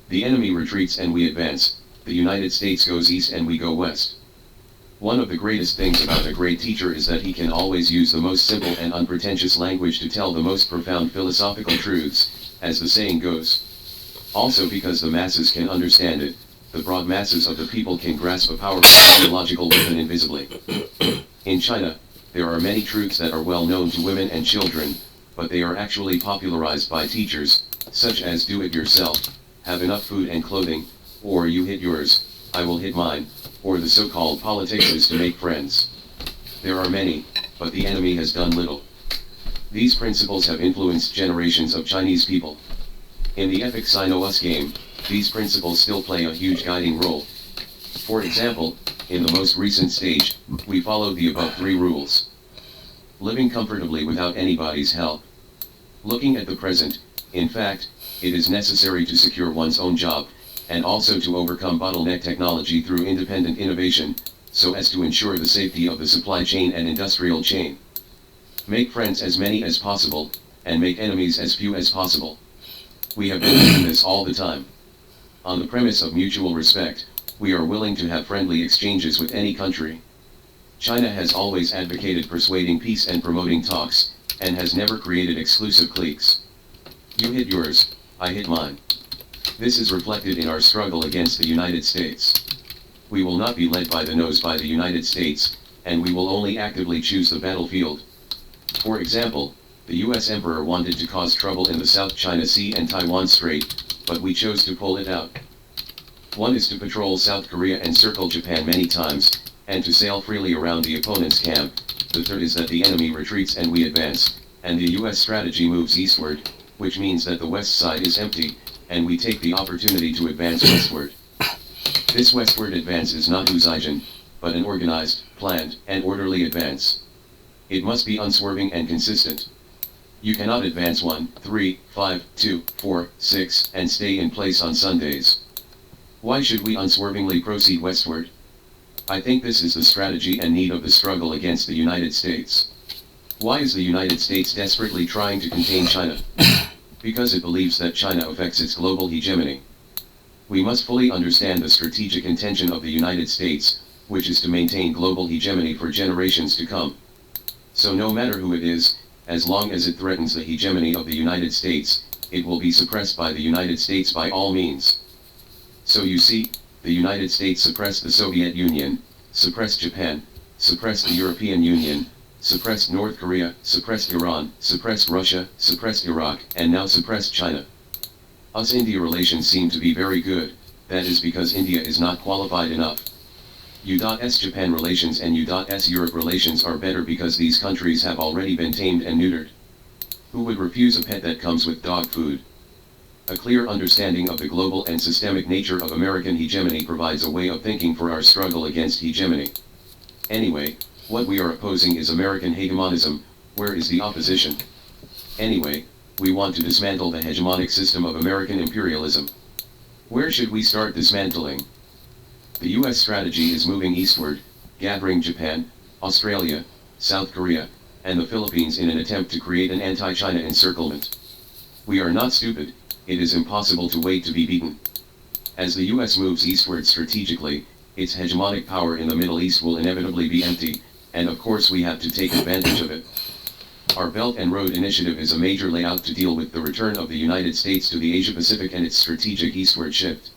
The enemy retreats and we advance, the United States goes east and we go west. One of the greatest things about a great teacher is that he can always use the most simple and unpretentious language to tell the most profound philosophical truths, as the saying goes. Also because the masses can understand it, the broad masses of the people can grasp a powerful ideological weapon invisibly. In China, there are many truths that are well known to women and children, but they are actually popularized by teachers, such as do it yourself, have enough food and clothing, or you hit yours, I will hit mine, or the so-called politics is to make friends. There are many, but the enemy has done little. These principles have influenced generations of Chinese people. In the epic Sino-Us game, these principles still play a huge guiding role. For example, in the most recent stage, we followed the above 3 rules. Living comfortably without anybody's help. Looking at the present, in fact, it is necessary to secure one's own job, and also to overcome bottleneck technology through independent innovation, so as to ensure the safety of the supply chain and industrial chain. Make friends as many as possible, and make enemies as few as possible. We have been doing this all the time. On the premise of mutual respect, we are willing to have friendly exchanges with any country. China has always advocated persuading peace and promoting talks, and has never created exclusive cliques. You hit yours, I hit mine. This is reflected in our struggle against the United States. We will not be led by the nose by the United States, and we will only actively choose the battlefield. For example, the US Emperor wanted to cause trouble in the South China Sea and Taiwan Strait, but we chose to pull it out. One is to patrol South Korea and circle Japan many times, and to sail freely around the opponent's camp. The third is that the enemy retreats and we advance, and the US strategy moves eastward, which means that the west side is empty, and we take the opportunity to advance westward. This westward advance is not Huzaijin, but an organized, planned, and orderly advance. It must be unswerving and consistent. You cannot advance 1, 3, 5, 2, 4, 6, and stay in place on Sundays. Why should we unswervingly proceed westward? I think this is the strategy and need of the struggle against the United States. Why is the United States desperately trying to contain China? Because it believes that China affects its global hegemony. We must fully understand the strategic intention of the United States, which is to maintain global hegemony for generations to come. So no matter who it is, as long as it threatens the hegemony of the United States, it will be suppressed by the United States by all means. So you see, the United States suppressed the Soviet Union, suppressed Japan, suppressed the European Union, suppressed North Korea, suppressed Iran, suppressed Russia, suppressed Iraq, and now suppressed China. US-India relations seem to be very good, that is because India is not qualified enough. U.S. Japan relations and U.S. Europe relations are better because these countries have already been tamed and neutered. Who would refuse a pet that comes with dog food? A clear understanding of the global and systemic nature of American hegemony provides a way of thinking for our struggle against hegemony. Anyway, what we are opposing is American hegemonism. Where is the opposition? Anyway, we want to dismantle the hegemonic system of American imperialism. Where should we start dismantling? The US strategy is moving eastward, gathering Japan, Australia, South Korea, and the Philippines in an attempt to create an anti-China encirclement. We are not stupid, it is impossible to wait to be beaten. As the US moves eastward strategically, its hegemonic power in the Middle East will inevitably be empty, and of course we have to take advantage of it. Our Belt and Road Initiative is a major layout to deal with the return of the United States to the Asia-Pacific and its strategic eastward shift.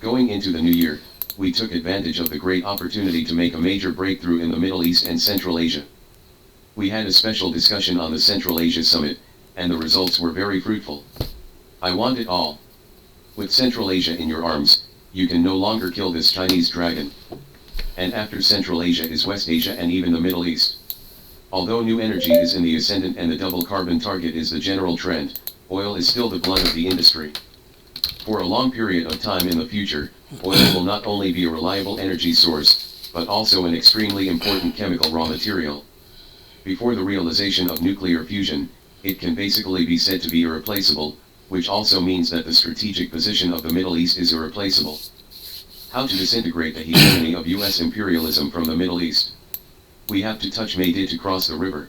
Going into the new year, we took advantage of the great opportunity to make a major breakthrough in the Middle East and Central Asia. We had a special discussion on the Central Asia Summit, and the results were very fruitful. I want it all. With Central Asia in your arms, you can no longer kill this Chinese dragon. And after Central Asia is West Asia and even the Middle East. Although new energy is in the ascendant and the double carbon target is the general trend, oil is still the blood of the industry. For a long period of time in the future, oil will not only be a reliable energy source, but also an extremely important chemical raw material. Before the realization of nuclear fusion, it can basically be said to be irreplaceable, which also means that the strategic position of the Middle East is irreplaceable. How to disintegrate the hegemony of US imperialism from the Middle East? We have to touch Meidid to cross the river.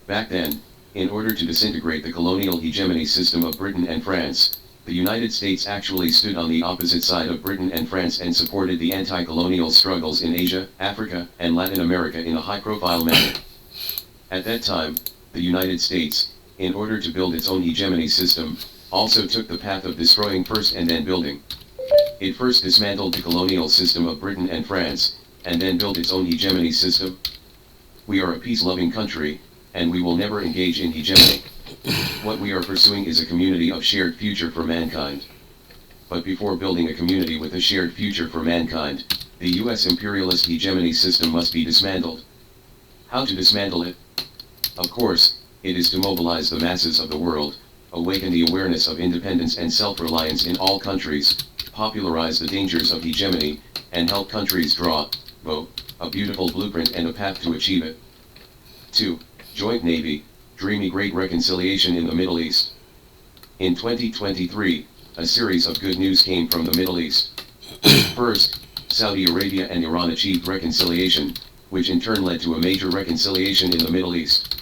Back then, in order to disintegrate the colonial hegemony system of Britain and France, The United States actually stood on the opposite side of Britain and France and supported the anti-colonial struggles in Asia, Africa, and Latin America in a high-profile manner. At that time, the United States, in order to build its own hegemony system, also took the path of destroying first and then building. It first dismantled the colonial system of Britain and France, and then built its own hegemony system. We are a peace-loving country, and we will never engage in hegemony. What we are pursuing is a community of shared future for mankind. But before building a community with a shared future for mankind, the US imperialist hegemony system must be dismantled. How to dismantle it? Of course, it is to mobilize the masses of the world, awaken the awareness of independence and self-reliance in all countries, popularize the dangers of hegemony, and help countries draw, a beautiful blueprint and a path to achieve it. 2. Joint Navy, dreamy great reconciliation in the Middle East. In 2023, a series of good news came from the Middle East. First, Saudi Arabia and Iran achieved reconciliation, which in turn led to a major reconciliation in the Middle East.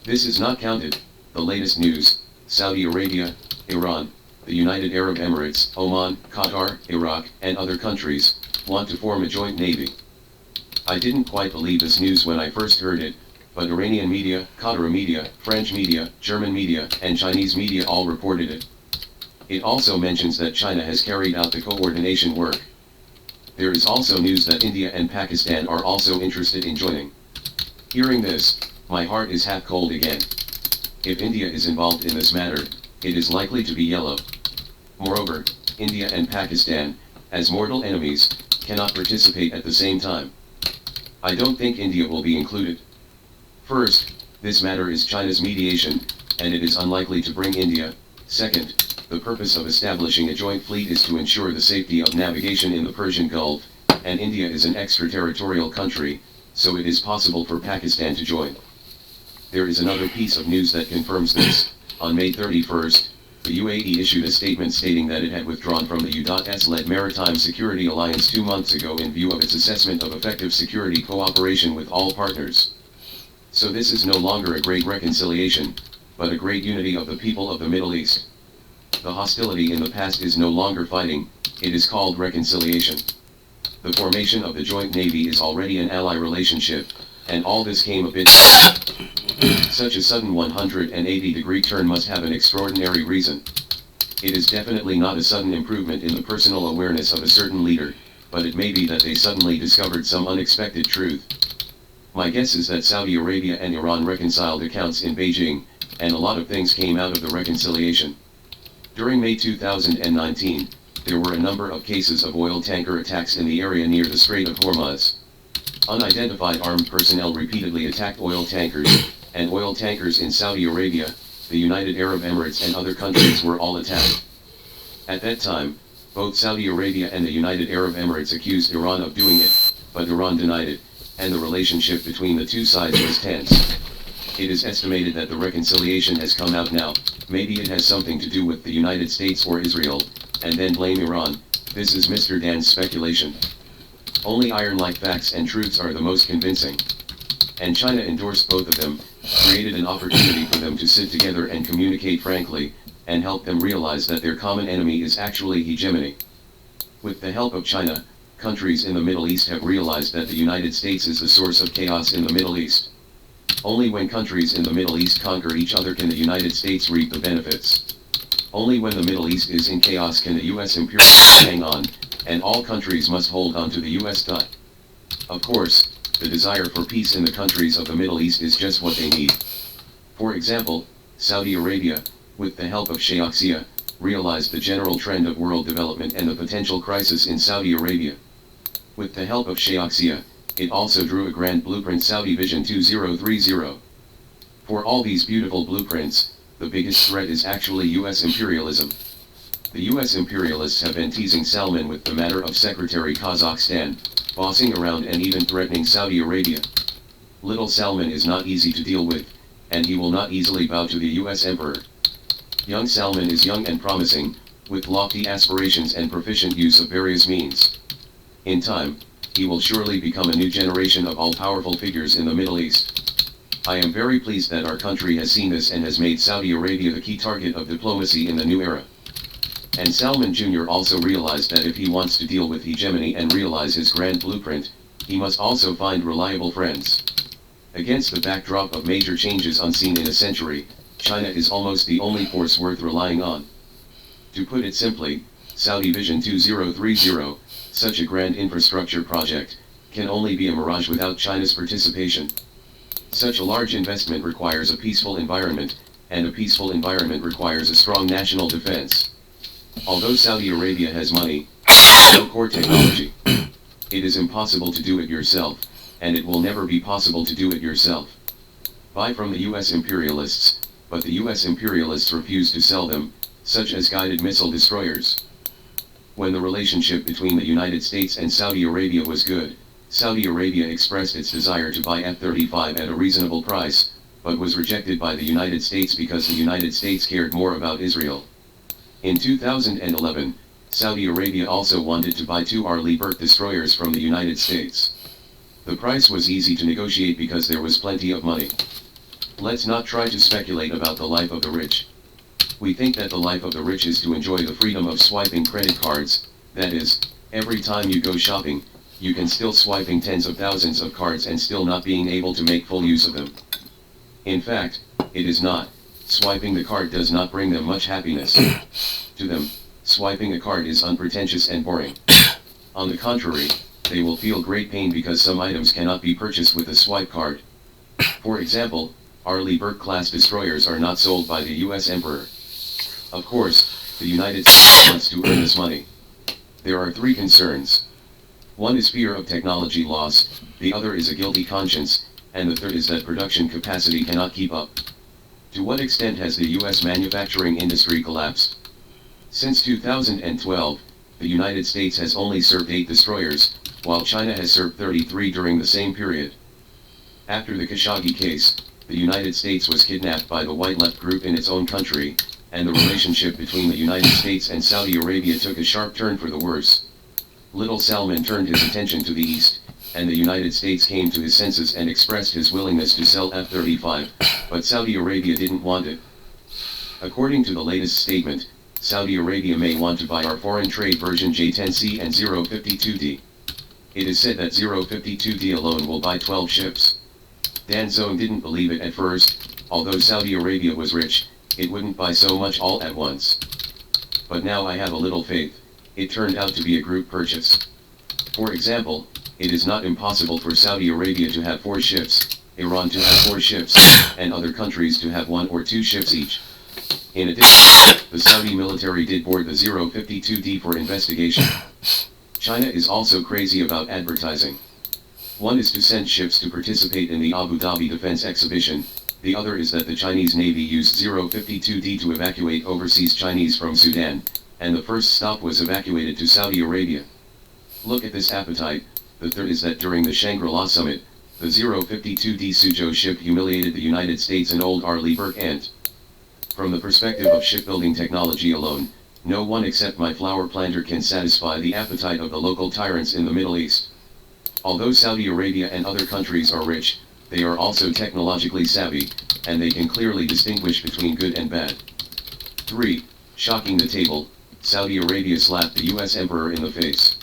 This is not counted, the latest news, Saudi Arabia, Iran, the United Arab Emirates, Oman, Qatar, Iraq, and other countries, want to form a joint navy. I didn't quite believe this news when I first heard it, but Iranian media, Qatari media, French media, German media, and Chinese media all reported it. It also mentions that China has carried out the coordination work. There is also news that India and Pakistan are also interested in joining. Hearing this, my heart is half cold again. If India is involved in this matter, it is likely to be yellow. Moreover, India and Pakistan, as mortal enemies, cannot participate at the same time. I don't think India will be included. First, this matter is China's mediation, and it is unlikely to bring India. Second, the purpose of establishing a joint fleet is to ensure the safety of navigation in the Persian Gulf, and India is an extraterritorial country, so it is possible for Pakistan to join. There is another piece of news that confirms this. On May 31st, the UAE issued a statement stating that it had withdrawn from the U.S.-led Maritime Security Alliance 2 months ago in view of its assessment of effective security cooperation with all partners. So this is no longer a great reconciliation, but a great unity of the people of the Middle East. The hostility in the past is no longer fighting, it is called reconciliation. The formation of the joint navy is already an ally relationship, and all this came a bit. Such a sudden 180-degree turn must have an extraordinary reason. It is definitely not a sudden improvement in the personal awareness of a certain leader, but it may be that they suddenly discovered some unexpected truth. My guess is that Saudi Arabia and Iran reconciled accounts in Beijing, and a lot of things came out of the reconciliation. During May 2019, there were a number of cases of oil tanker attacks in the area near the Strait of Hormuz. Unidentified armed personnel repeatedly attacked oil tankers, and oil tankers in Saudi Arabia, the United Arab Emirates and other countries were all attacked. At that time, both Saudi Arabia and the United Arab Emirates accused Iran of doing it, but Iran denied it, and the relationship between the two sides was tense. It is estimated that the reconciliation has come out now. Maybe it has something to do with the United States or Israel, and then blame Iran. This is Mr. Dan's speculation. Only iron-like facts and truths are the most convincing. And China endorsed both of them, created an opportunity for them to sit together and communicate frankly, and help them realize that their common enemy is actually hegemony. With the help of China, countries in the Middle East have realized that the United States is the source of chaos in the Middle East. Only when countries in the Middle East conquer each other can the United States reap the benefits. Only when the Middle East is in chaos can the US imperialists hang on, and all countries must hold on to the US thought. Of course, the desire for peace in the countries of the Middle East is just what they need. For example, Saudi Arabia, with the help of Sheikh Zayed, realized the general trend of world development and the potential crisis in Saudi Arabia. With the help of Sheikh Zayed, it also drew a grand blueprint, Saudi Vision 2030. For all these beautiful blueprints, the biggest threat is actually US imperialism. The US imperialists have been teasing Salman with the matter of Secretary Kazakhstan, bossing around and even threatening Saudi Arabia. Little Salman is not easy to deal with, and he will not easily bow to the US emperor. Young Salman is young and promising, with lofty aspirations and proficient use of various means. In time, he will surely become a new generation of all-powerful figures in the Middle East. I am very pleased that our country has seen this and has made Saudi Arabia the key target of diplomacy in the new era. And Salman Jr. also realized that if he wants to deal with hegemony and realize his grand blueprint, he must also find reliable friends. Against the backdrop of major changes unseen in a century, China is almost the only force worth relying on. To put it simply, Saudi Vision 2030, such a grand infrastructure project, can only be a mirage without China's participation. Such a large investment requires a peaceful environment, and a peaceful environment requires a strong national defense. Although Saudi Arabia has money, no core technology, it is impossible to do it yourself, and it will never be possible to do it yourself. Buy from the US imperialists, but the US imperialists refuse to sell them, such as guided missile destroyers. When the relationship between the United States and Saudi Arabia was good, Saudi Arabia expressed its desire to buy F-35 at a reasonable price, but was rejected by the United States because the United States cared more about Israel. In 2011, Saudi Arabia also wanted to buy 2 Arleigh Burke destroyers from the United States. The price was easy to negotiate because there was plenty of money. Let's not try to speculate about the life of the rich. We think that the life of the rich is to enjoy the freedom of swiping credit cards, that is, every time you go shopping, you can still swiping tens of thousands of cards and still not being able to make full use of them. In fact, it is not. Swiping the card does not bring them much happiness. To them, swiping a card is unpretentious and boring. On the contrary, they will feel great pain because some items cannot be purchased with a swipe card. For example, Arleigh Burke class destroyers are not sold by the US Emperor. Of course, the United States wants to earn this money. There are 3 concerns. One is fear of technology loss, the other is a guilty conscience, and the third is that production capacity cannot keep up. To what extent has the US manufacturing industry collapsed? Since 2012, the United States has only served 8 destroyers, while China has served 33 during the same period. After the Khashoggi case, the United States was kidnapped by the White Left group in its own country, and the relationship between the United States and Saudi Arabia took a sharp turn for the worse. Little Salman turned his attention to the east, and the United States came to his senses and expressed his willingness to sell F-35, but Saudi Arabia didn't want it. According to the latest statement, Saudi Arabia may want to buy our foreign trade version J-10C and 052D. It is said that 052D alone will buy 12 ships. Dan Zone didn't believe it at first, although Saudi Arabia was rich, it wouldn't buy so much all at once. But now I have a little faith. It turned out to be a group purchase. For example, it is not impossible for Saudi Arabia to have 4 ships, Iran to have 4 ships, and other countries to have 1 or 2 ships each. In addition, the Saudi military did board the 052D for investigation. China is also crazy about advertising. One is to send ships to participate in the Abu Dhabi Defense Exhibition, the other is that the Chinese Navy used 052D to evacuate overseas Chinese from Sudan, and the first stop was evacuated to Saudi Arabia. Look at this appetite. The third is that during the Shangri-La summit, the 052D Suzhou ship humiliated the United States and old Arleigh Burke Ant. From the perspective of shipbuilding technology alone, no one except my flower planter can satisfy the appetite of the local tyrants in the Middle East. Although Saudi Arabia and other countries are rich, they are also technologically savvy, and they can clearly distinguish between good and bad. 3. Shocking the table, Saudi Arabia slapped the US Emperor in the face.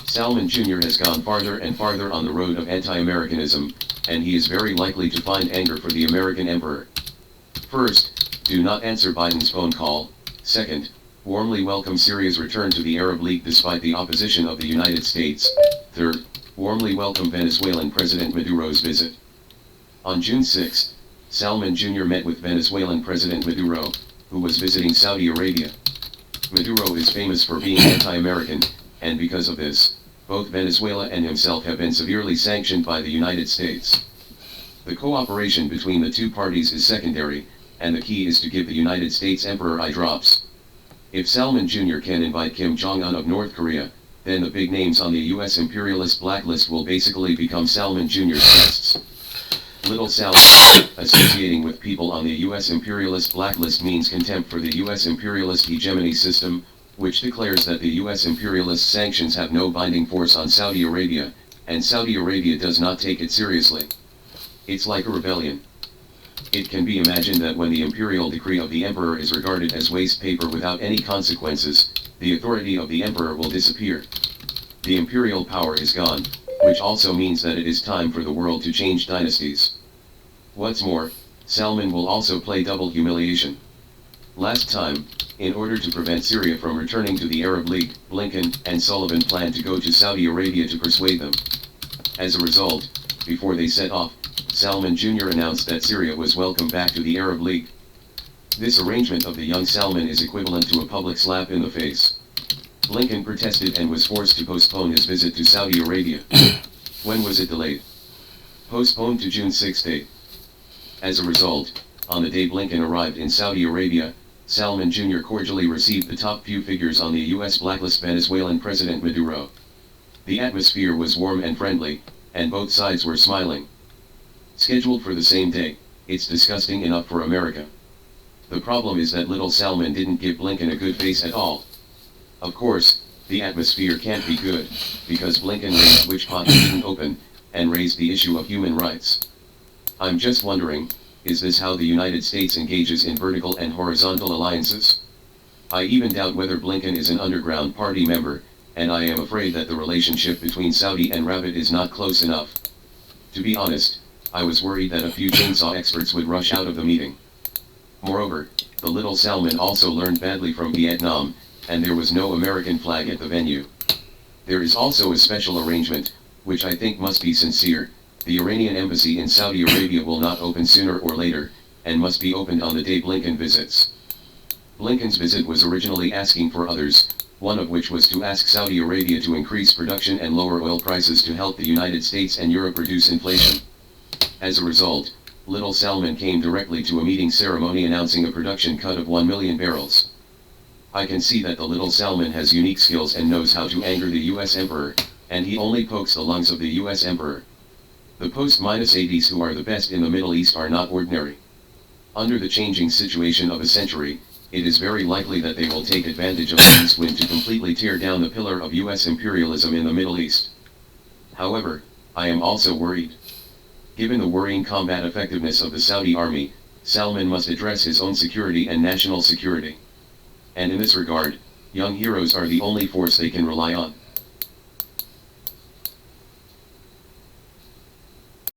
Salman Jr. has gone farther and farther on the road of anti-Americanism, and he is very likely to find anger for the American Emperor. First, do not answer Biden's phone call. Second, warmly welcome Syria's return to the Arab League despite the opposition of the United States. Third, warmly welcome Venezuelan President Maduro's visit. On June 6, Salman Jr. met with Venezuelan President Maduro, who was visiting Saudi Arabia. Maduro is famous for being anti-American, and because of this, both Venezuela and himself have been severely sanctioned by the United States. The cooperation between the 2 parties is secondary, and the key is to give the United States Emperor eye drops. If Salman Jr. can invite Kim Jong-un of North Korea, then the big names on the US imperialist blacklist will basically become Salman Jr.'s guests. Little Salman, associating with people on the US imperialist blacklist means contempt for the US imperialist hegemony system, which declares that the US imperialist sanctions have no binding force on Saudi Arabia, and Saudi Arabia does not take it seriously. It's like a rebellion. It can be imagined that when the imperial decree of the emperor is regarded as waste paper without any consequences, the authority of the emperor will disappear. The imperial power is gone, which also means that it is time for the world to change dynasties. What's more, Salman will also play double humiliation. Last time, in order to prevent Syria from returning to the Arab League, Blinken and Sullivan planned to go to Saudi Arabia to persuade them. As a result, before they set off, Salman Jr. announced that Syria was welcome back to the Arab League. This arrangement of the young Salman is equivalent to a public slap in the face. Blinken protested and was forced to postpone his visit to Saudi Arabia. When was it delayed? Postponed to June 6 date. As a result, on the day Blinken arrived in Saudi Arabia, Salman Jr. cordially received the top few figures on the U.S. blacklist Venezuelan President Maduro. The atmosphere was warm and friendly, and both sides were smiling. Scheduled for the same day, it's disgusting enough for America. The problem is that little Salman didn't give Blinken a good face at all. Of course, the atmosphere can't be good, because Blinken raised which pot he didn't open, and raised the issue of human rights. I'm just wondering, is this how the United States engages in vertical and horizontal alliances? I even doubt whether Blinken is an underground party member, and I am afraid that the relationship between Saudi and Rabbit is not close enough. To be honest, I was worried that a few chainsaw experts would rush out of the meeting. Moreover, the little Salman also learned badly from Vietnam, and there was no American flag at the venue. There is also a special arrangement, which I think must be sincere. The Iranian embassy in Saudi Arabia will not open sooner or later, and must be opened on the day Blinken visits. Blinken's visit was originally asking for others, one of which was to ask Saudi Arabia to increase production and lower oil prices to help the United States and Europe reduce inflation. As a result, little Salman came directly to a meeting ceremony announcing a production cut of 1 million barrels. I can see that the little Salman has unique skills and knows how to anger the US Emperor, and he only pokes the lungs of the US Emperor. The post-80s who are the best in the Middle East are not ordinary. Under the changing situation of a century, it is very likely that they will take advantage of the east wind to completely tear down the pillar of US imperialism in the Middle East. However, I am also worried. Given the worrying combat effectiveness of the Saudi army, Salman must address his own security and national security. And in this regard, young heroes are the only force they can rely on.